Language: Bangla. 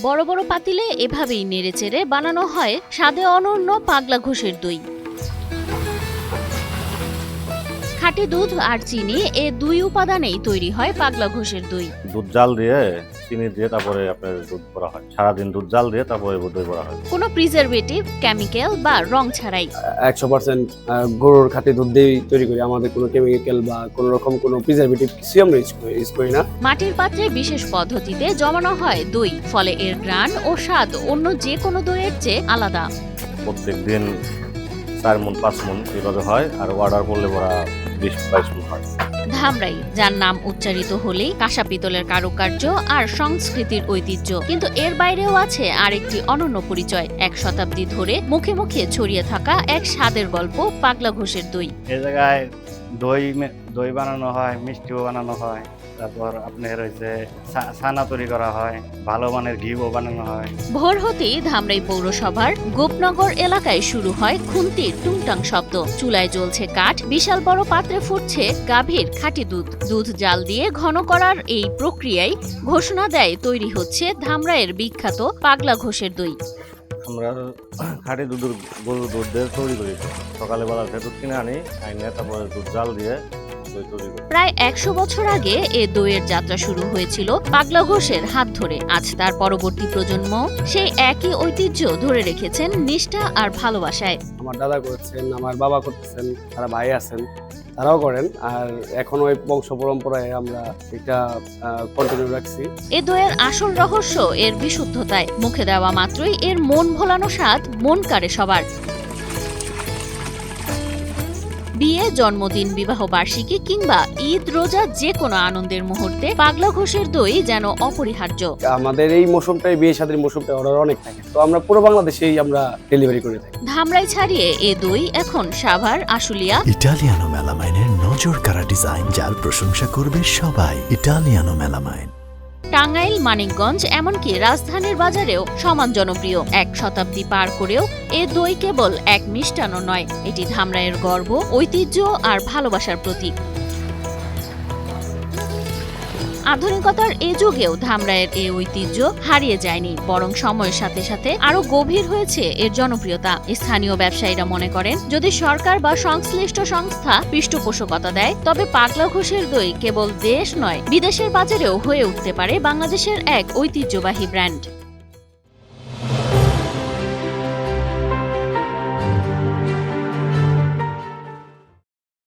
বড় বড় পাতিলে এভাবেই নেড়েচেড়ে বানানো হয় স্বাদে অনন্য পাগলা ঘোষের দই। খাঁটি দুধ আর চিনি এ দুই উপাদানেই তৈরি হয় পাগলা ঘোষের দই। দুধ জাল দিয়ে চিনি দিয়ে তারপরে আপনার দুধ করা হয়, সারাদিন দুধ জাল দিয়ে তারপরে দই করা হয়। কোনো প্রিজারভেটিভ, কেমিক্যাল বা রং ছাড়াই 100% গরুর খাঁটি দুধ দিয়ে তৈরি করি। আমাদের কোনো কেমিক্যাল বা কোনো রকম কোনো প্রিজারভেটিভ কিছুই আমরা ইউজ করি না। মাটির পাত্রে বিশেষ পদ্ধতিতে জমানো হয় দই, ফলে এর ঘ্রাণ ও স্বাদ অন্য যে কোনো দইয়ের চেয়ে আলাদা। প্রত্যেক দিন 4 মণ 5 মণ এভাবে হয়, আর অর্ডার করলে ওরা 20-22 মণ হয়। ধামরাই, যার নাম উচ্চারিত হলেই কাঁসা পিতলের কারুকার্য আর সংস্কৃতির ঐতিহ্য, কিন্তু এর বাইরেও আছে আরেকটি অনন্য পরিচয়। 1 শতাব্দী ধরে মুখে মুখে ছড়িয়ে থাকা এক স্বাদের গল্প, পাগলা ঘোষের দই। এই জায়গায় দই বানানো হয়, মিষ্টিও বানানো হয়, তারপর আপনার হচ্ছে ছানা তৈরি করা হয়, ভালো মানের ঘিও বানানো হয়। ভোর হতেই ধামরাই পৌরসভার গোপনগর এলাকায় শুরু হয় খুন্তির টুংটাং শব্দ। চুলায় জ্বলছে কাঠ, বিশাল বড় পাত্রে ফুটছে গাভীর খাঁটি দুধ। দুধ জাল দিয়ে ঘন করার এই প্রক্রিয়ায় ঘোষণা দেয় তৈরি হচ্ছে ধামরাইয়ের বিখ্যাত পাগলা ঘোষের দই। আমরা খাঁটি গরুর দুধ দিয়ে তৈরি করি। সকালে বেলা দুধ কিনে আনি, তারপরে দুধ জাল দিয়ে দই তৈরি করি। প্রায় 100 বছর আগে এ দইয়ের যাত্রা শুরু হয়েছিল পাগলা ঘোষের হাত ধরে। আজ তার পরবর্তী প্রজন্ম সেই একই ঐতিহ্য ধরে রেখেছেন নিষ্ঠা আর ভালোবাসায়। আমার দাদা করেছেন, আমার বাবা করতেছেন, তারা ভাই আছেন, তারাও করেন। আর এখন ওই বংশ পরম্পরায় আমরা এটা কন্টিনিউ রাখছি। এ দইয়ের আসল রহস্য এর বিশুদ্ধতায়। মুখে দেওয়া মাত্রই এর মন ভোলানো স্বাদ মন কাড়ে সবার। বিয়ে, জন্মদিন, বিবাহ বার্ষিকী কিংবা ঈদ, রোজা যে কোনো আনন্দের মুহূর্তে পাগলা ঘোষের দই যেন অপরিহার্য। আমাদের এই মৌসুমটাই, বিয়ে শাদীর মৌসুমটা অর্ডার অনেক থাকে, তো আমরা পুরো বাংলাদেশেই আমরা ডেলিভারি করে থাকি। ধামরাই ছাড়িয়ে এ দই এখন সাভার, আশুলিয়া, ইটালিয়ানো মেলামাইনের নজর কাড়া ডিজাইন, যার প্রশংসা করবে সবাই। ইটালিয়ানো মেলামাইন, টাঙ্গাইল, মানিকগঞ্জ, এমনকি রাজধানীর বাজারেও সমান জনপ্রিয়। 1 শতাব্দী পার করেও এ দই কেবল এক মিষ্টান্ন নয়, এটি ধামরাইয়ের গর্ব, ঐতিহ্য আর ভালোবাসার প্রতীক। আধুনিকতার এ যুগেও ধামরাইয়ের এই ঐতিহ্য হারিয়ে যায়নি, বরং সময়ের সাথে সাথে আরো গভীর হয়েছে এর জনপ্রিয়তা। স্থানীয় ব্যবসায়ীরা মনে করেন, যদি সরকার বা সংশ্লিষ্ট সংস্থা পৃষ্ঠপোষকতা দেয়, তবে পাগলা ঘোষের দই কেবল দেশ নয়, বিদেশের বাজারেও হয়ে উঠতে পারে বাংলাদেশের এক ঐতিহ্যবাহী ব্র্যান্ড।